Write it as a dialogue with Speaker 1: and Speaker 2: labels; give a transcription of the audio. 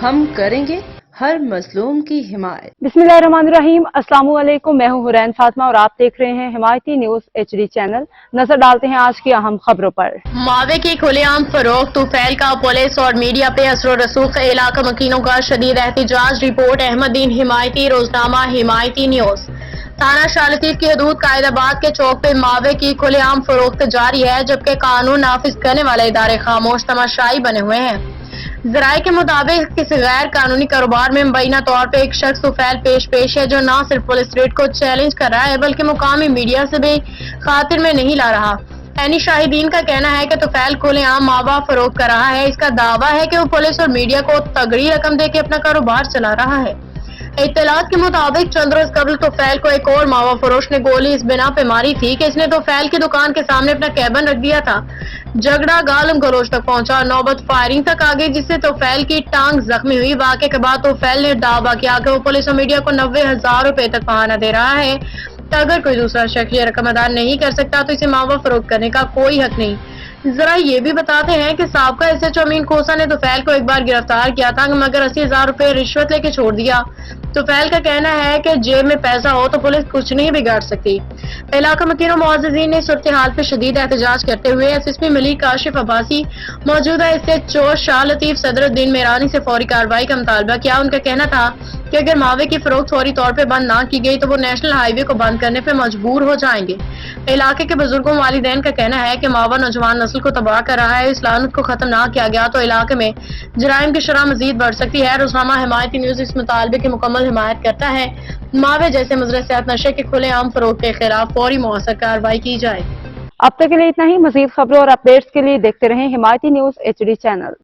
Speaker 1: ہم کریں گے ہر مظلوم کی حمایت۔
Speaker 2: बिस्मिल्लाहिर्रहमानिर्रहीम। अस्सलाम वालेकुम। मैं हूं हुरैन फातिमा और आप देख रहे हैं हिमायती न्यूज HD चैनल। नजर डालते हैं आज की अहम खबरों पर।
Speaker 3: मावे की खुलेआम फरोख्त तुफैल का पुलिस और मीडिया पे असर रसूख इलाका मकीनों का शदीद एहतजाज। रिपोर्ट अहमदीन हिमायती, रोजनामा हिमायती न्यूज। थाना शाह लतीफ की हदूद कायदाबाद के चौक पे मावे की खुलेआम फरोख्त जारी है, जबकि कानून नाफिज करने वाले इदारे खामोश तमाशाई बने हुए हैं। जराये के मुताबिक किसी गैर कानूनी कारोबार में मुबैना तौर पे एक शख्स तुफैल पेश है, जो न सिर्फ पुलिस रेड को चैलेंज कर रहा है बल्कि मुकामी मीडिया से भी खातिर में नहीं ला रहा। ऐनी शाहिदीन का कहना है कि तुफैल खुलेआम मावा फरोख्त कर रहा है। इसका दावा है कि वो पुलिस और मीडिया को तगड़ी रकम देके अपना कारोबार चला रहा है। इत्तलात के मुताबिक चंद रोज कबल तुफैल को एक और मावा फरोश ने गोली इस बिना पे मारी थी कि इसने तुफैल की दुकान के सामने अपना कैबिन रख दिया था। झगड़ा गालम गलोच तक पहुंचा और नौबत फायरिंग तक आ गई, जिससे तुफैल की टांग जख्मी हुई। वाक़े के बाद तुफैल ने दावा किया कि वो पुलिस और मीडिया को 90,000 रुपए तक बहाना दे रहा है। तो अगर कोई दूसरा शख्स ये रकम अदा नहीं कर सकता तो इसे मावा फरोख्त करने का कोई हक नहीं। जरा ये भी बताते हैं कि साबका SHO अमीन खोसा ने तुफैल को एक बार गिरफ्तार किया था, मगर 80,000 रुपए रिश्वत लेके छोड़ दिया। तुफैल का कहना है कि जेब में पैसा हो तो पुलिस कुछ नहीं बिगाड़ सकती। इलाका मकीनों मुअज़्ज़िज़ीन ने सूरत हाल पे शदीद एहतजाज करते हुए SSP मलिक काशिफ अब्बासी, मौजूदा SHO शाह लतीफ सदरुद्दीन मेरानी से फौरी कार्रवाई का मुतालबा किया। उनका कहना था कि अगर मावे की फरोख्त फौरी तौर पे बंद ना की गई तो वो नेशनल हाईवे को बंद करने पे मजबूर हो जाएंगे। इलाके के बुजुर्गों वालिदैन का कहना है कि मावा नौजवान नस्ल को तबाह कर रहा है। इस लानत को खत्म ना किया गया तो इलाके में जराइम की शरह मजीद बढ़ सकती है। रोजनामा हिमायती न्यूज इस मुतालबे की मुकम्मल हिमायत करता है। मावे जैसे मुज़र सेहत नशे के खुलेआम फरोख्त के खिलाफ फौरी मौसर कार्रवाई की जाए।
Speaker 2: अब तक के लिए इतना ही। मजीद खबरों और अपडेट्स के लिए देखते रहें हिमायती न्यूज HD चैनल।